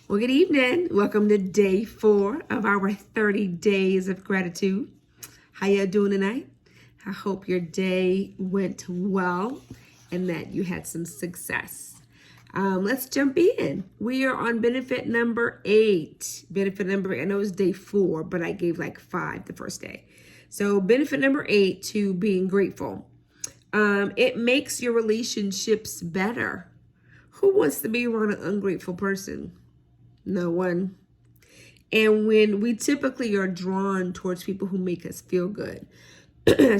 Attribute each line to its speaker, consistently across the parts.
Speaker 1: Well, good evening. Welcome to day 4 of our 30 days of gratitude. How you doing tonight? I hope your day went well and that you had some success. Let's jump in. We are on benefit number 8. Benefit number 8. I know it's day 4, but I gave like 5 the first day. So benefit number 8 to being grateful. It makes your relationships better. Who wants to be around an ungrateful person? No one. And when we typically are drawn towards people who make us feel good.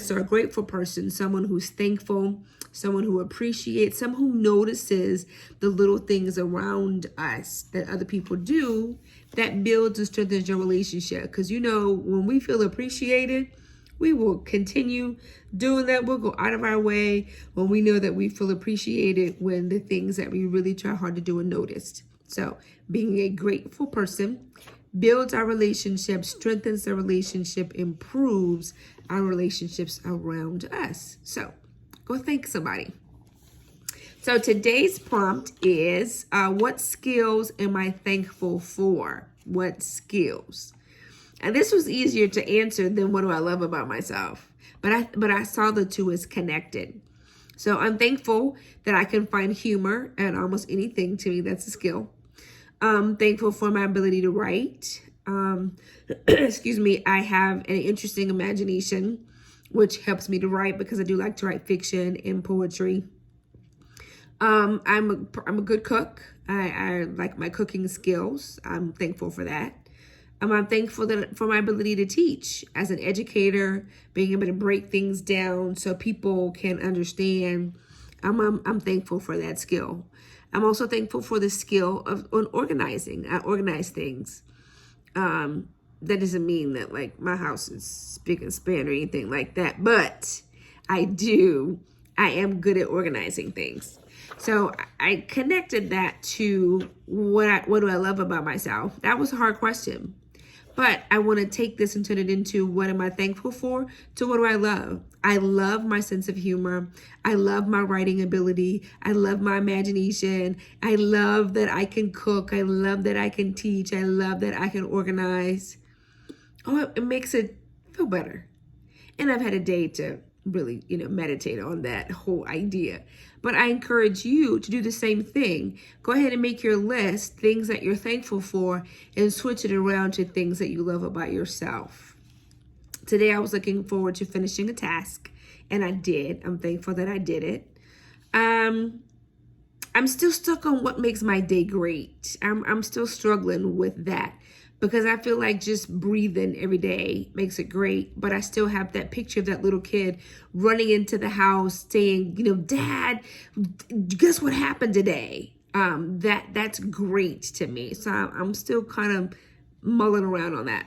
Speaker 1: So a grateful person, someone who's thankful, someone who appreciates, someone who notices the little things around us that other people do, that builds and strengthens your relationship. Because when we feel appreciated, we will continue doing that. We'll go out of our way when we know that we feel appreciated, when the things that we really try hard to do are noticed. So being a grateful person builds our relationship, strengthens the relationship, improves our relationships around us. So go thank somebody. So today's prompt is, what skills am I thankful for? What skills? And this was easier to answer than what do I love about myself. But I saw the two as connected. So I'm thankful that I can find humor at almost anything. To me, that's a skill. I'm thankful for my ability to write. Excuse me. I have an interesting imagination, which helps me to write because I do like to write fiction and poetry. I'm a good cook. I like my cooking skills. I'm thankful for that. I'm thankful for my ability to teach as an educator, being able to break things down so people can understand. I'm thankful for that skill. I'm also thankful for the skill of organizing. I organize things. That doesn't mean that like my house is spick and span or anything like that, but I am good at organizing things. So I connected that to what do I love about myself? That was a hard question. But I want to take this and turn it into what am I thankful for to what do I love? I love my sense of humor. I love my writing ability. I love my imagination. I love that I can cook. I love that I can teach. I love that I can organize. Oh, it makes it feel better. And I've had a day to really, meditate on that whole idea. But I encourage you to do the same thing. Go ahead and make your list, things that you're thankful for, and switch it around to things that you love about yourself. Today, I was looking forward to finishing a task, and I did. I'm thankful that I did it. I'm still stuck on what makes my day great. I'm still struggling with that, because I feel like just breathing every day makes it great. But I still have that picture of that little kid running into the house saying, Dad, guess what happened today? That's great to me. So I'm still kind of mulling around on that.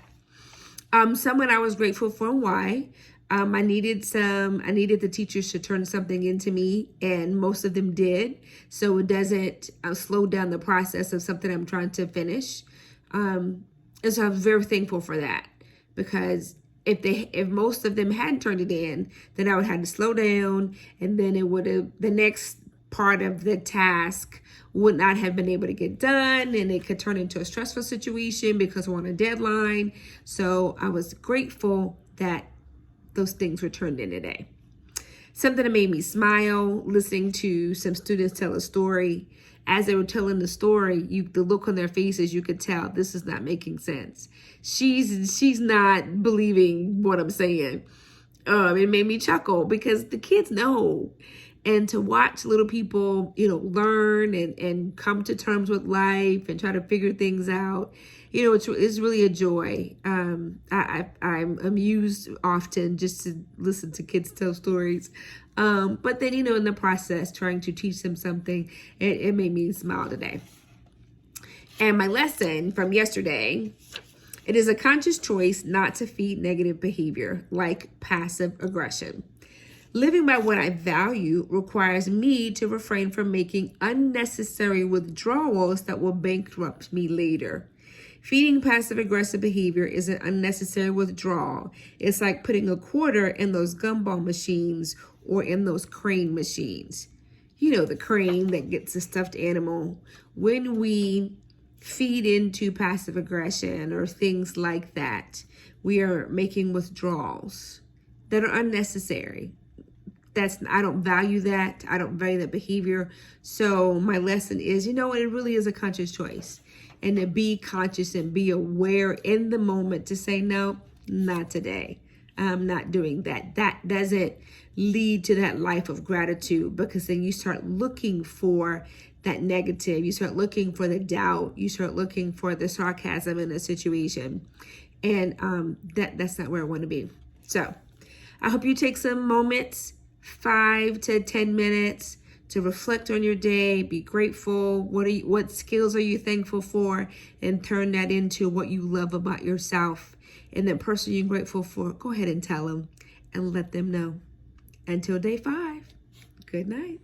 Speaker 1: Someone I was grateful for and why. I needed the teachers to turn something into me, and most of them did. So it doesn't slow down the process of something I'm trying to finish. And so I was very thankful for that, because if most of them hadn't turned it in, then I would have to slow down, and then the next part of the task would not have been able to get done, and it could turn into a stressful situation because we're on a deadline. So I was grateful that those things were turned in today. Something that made me smile, listening to some students tell a story. As they were telling the story, the look on their faces, you could tell this is not making sense. She's not believing what I'm saying. It made me chuckle because the kids know. And to watch little people, learn and come to terms with life and try to figure things out, it's really a joy. I'm amused often just to listen to kids tell stories. But then, in the process, trying to teach them something, it made me smile today. And my lesson from yesterday, it is a conscious choice not to feed negative behavior like passive aggression. Living by what I value requires me to refrain from making unnecessary withdrawals that will bankrupt me later. Feeding passive-aggressive behavior is an unnecessary withdrawal. It's like putting a quarter in those gumball machines or in those crane machines. The crane that gets a stuffed animal. When we feed into passive aggression or things like that. We are making withdrawals that are unnecessary. I don't value that. I don't value that behavior. So my lesson is, it really is a conscious choice. And to be conscious and be aware in the moment to say, no, not today. I'm not doing that. That doesn't lead to that life of gratitude, because then you start looking for that negative. You start looking for the doubt. You start looking for the sarcasm in a situation. And that's not where I want to be. So I hope you take some moments, 5 to 10 minutes, to reflect on your day, be grateful. What skills are you thankful for? And turn that into what you love about yourself. And the person you're grateful for, go ahead and tell them and let them know. Until day 5, good night.